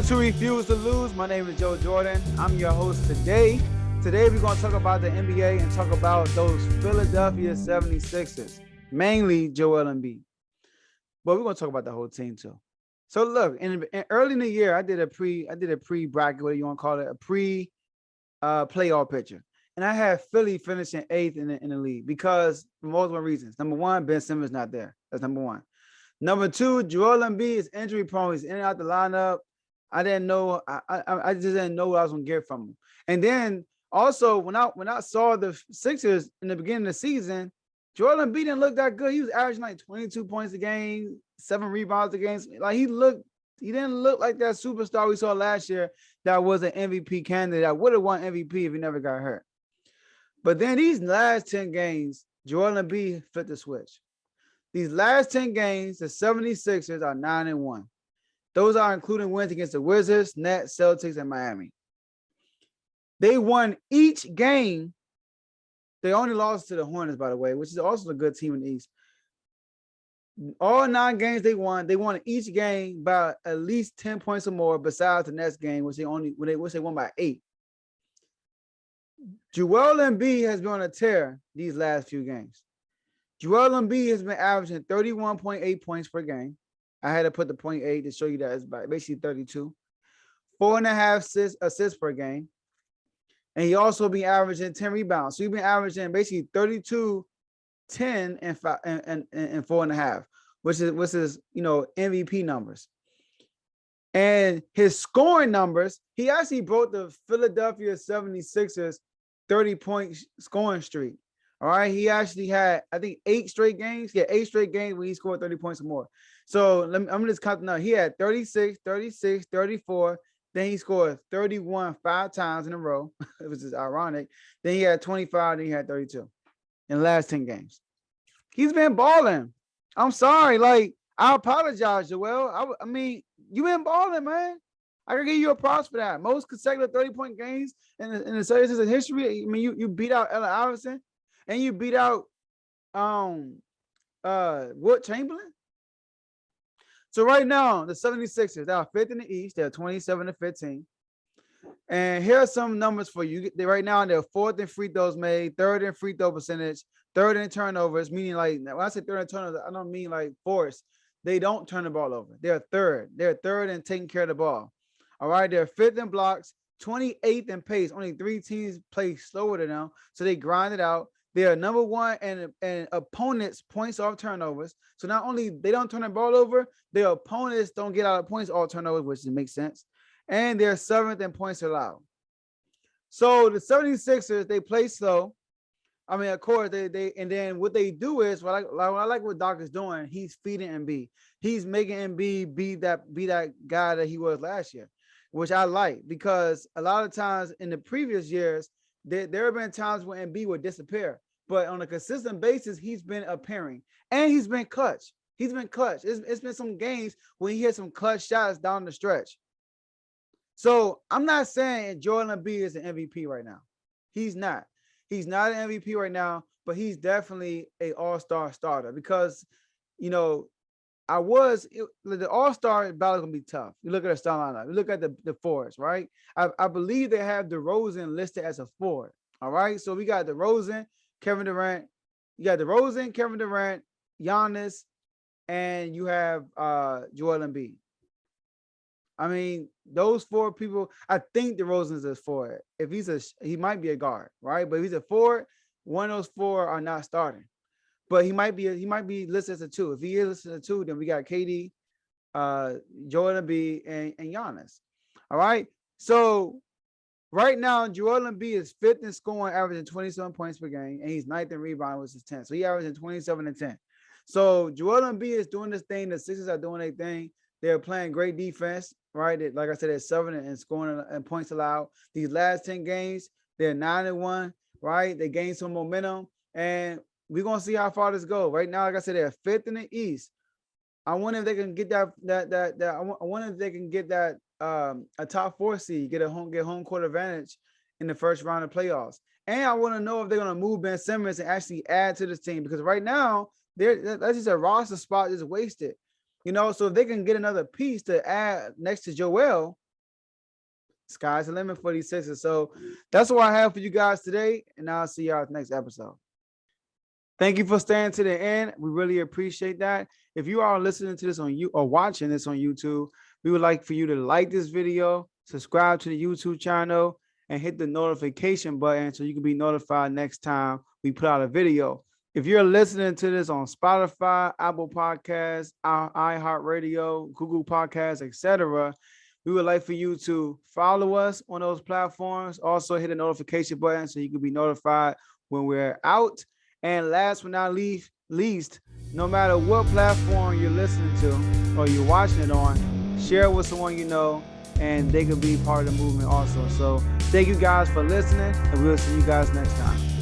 Welcome to Refuse to Lose. My name is Joe Jordan. I'm your host today. Today we're going to talk about the NBA and talk about those Philadelphia 76ers, mainly Joel Embiid. But we're going to talk about the whole team too. So look, early in the year, I did a pre bracket, what do you want to call it, a pre playoff picture, and I had Philly finishing eighth in the league because for multiple reasons. Number one, Ben Simmons not there. That's number one. Number two, Joel Embiid is injury prone. He's in and out the lineup. I didn't know. I just didn't know what I was gonna get from him. And then also when I saw the Sixers in the beginning of the season, Joel Embiid didn't look that good. He was averaging like 22 points a game, 7 rebounds a game. Like he didn't look like that superstar we saw last year that was an MVP candidate. That would have won MVP if he never got hurt. But then these last 10 games, Joel Embiid flipped the switch. These last 10 games, the 76ers are 9-1. Those are including wins against the Wizards, Nets, Celtics, and Miami. They won each game. They only lost to the Hornets, by the way, which is also a good team in the East. All 9 games they won each game by at least 10 points or more, besides the next game, which they won by 8. Joel Embiid has been on a tear these last few games. Joel Embiid has been averaging 31.8 points per game. I had to put the 0.8 to show you that it's basically 32. 4.5 assists per game. And he also been averaging 10 rebounds. So he's been averaging basically 32, 10, and 4.5, which is MVP numbers. And his scoring numbers, he actually broke the Philadelphia 76ers 30-point scoring streak. All right. He actually had, I think, 8 straight games. Yeah, 8 straight games when he scored 30 points or more. So I'm just counting out. He had 36, 36, 34. Then he scored 31 5 times in a row, which is ironic. Then he had 25, then he had 32 in the last 10 games. He's been balling. I'm sorry. Like, I apologize, Joel. I mean, you been balling, man. I can give you a props for that. Most consecutive 30-point games in the series in history. I mean, you beat out Allen Iverson and you beat out Wilt Chamberlain. So right now, the 76ers, they are 5th in the East. They're 27-15. And here are some numbers for you. Right now, they're 4th in free throws made, 3rd in free throw percentage, 3rd in turnovers, meaning like, when I say 3rd in turnovers, I don't mean like force. They don't turn the ball over. They're 3rd. They're 3rd in taking care of the ball. All right, they're 5th in blocks, 28th in pace. Only 3 teams play slower than them, so they grind it out. They are number 1 and opponents' points off turnovers. So not only they don't turn the ball over, their opponents don't get out of points off turnovers, which makes sense. And they're 7th in points allowed. So the 76ers, they play slow. I mean, of course, they and then what they do is what I like what Doc is doing. He's feeding Embiid. He's making Embiid be that guy that he was last year, which I like, because a lot of times in the previous years, there have been times when Embiid would disappear, but on a consistent basis, he's been appearing and he's been clutch. He's been clutch. It's been some games when he hit some clutch shots down the stretch. So I'm not saying Joel Embiid is an MVP right now. He's not. He's not an MVP right now, but he's definitely an all-star starter because, the all-star battle is going to be tough. You look at the star lineup. You look at the forwards, right? I believe they have DeRozan listed as a forward, all right? So we got DeRozan, Kevin Durant. You got DeRozan, Kevin Durant, Giannis, and you have Joel Embiid. I mean, those 4 people, I think DeRozan is a forward. If he might be a guard, right? But if he's a forward, one of those 4 are not starting. But he might be listed as a 2. If he is listed as a 2, then we got KD, Joel Embiid, and Giannis. All right. So right now, Joel Embiid is 5th in scoring, averaging 27 points per game, and he's 9th in rebound, which is 10. So he averaging 27 and 10. So Joel Embiid is doing this thing. The Sixers are doing their thing. They're playing great defense, right? Like I said, they're 7 and scoring and points allowed. These last 10 games, they're 9-1, right? They gained some momentum, and we're gonna see how far this goes. Right now, like I said, they're 5th in the East. I wonder if they can get that. I wonder if they can get that a top 4 seed, get home court advantage in the first round of playoffs. And I want to know if they're gonna move Ben Simmons and actually add to this team, because right now that's just a roster spot just wasted. So if they can get another piece to add next to Joel, Sky's the limit for these Sixers. So that's what I have for you guys today, and I'll see y'all next episode. Thank you for staying to the end. We really appreciate that. If you are listening to this on you or watching this on YouTube, we would like for you to like this video, subscribe to the YouTube channel, and hit the notification button so you can be notified next time we put out a video. If you're listening to this on Spotify, Apple Podcasts, iHeartRadio, Google Podcasts, etc., we would like for you to follow us on those platforms. Also, hit the notification button so you can be notified when we're out. And last but not least, no matter what platform you're listening to or you're watching it on, share it with someone you know, and they could be part of the movement also. So thank you guys for listening, and we'll see you guys next time.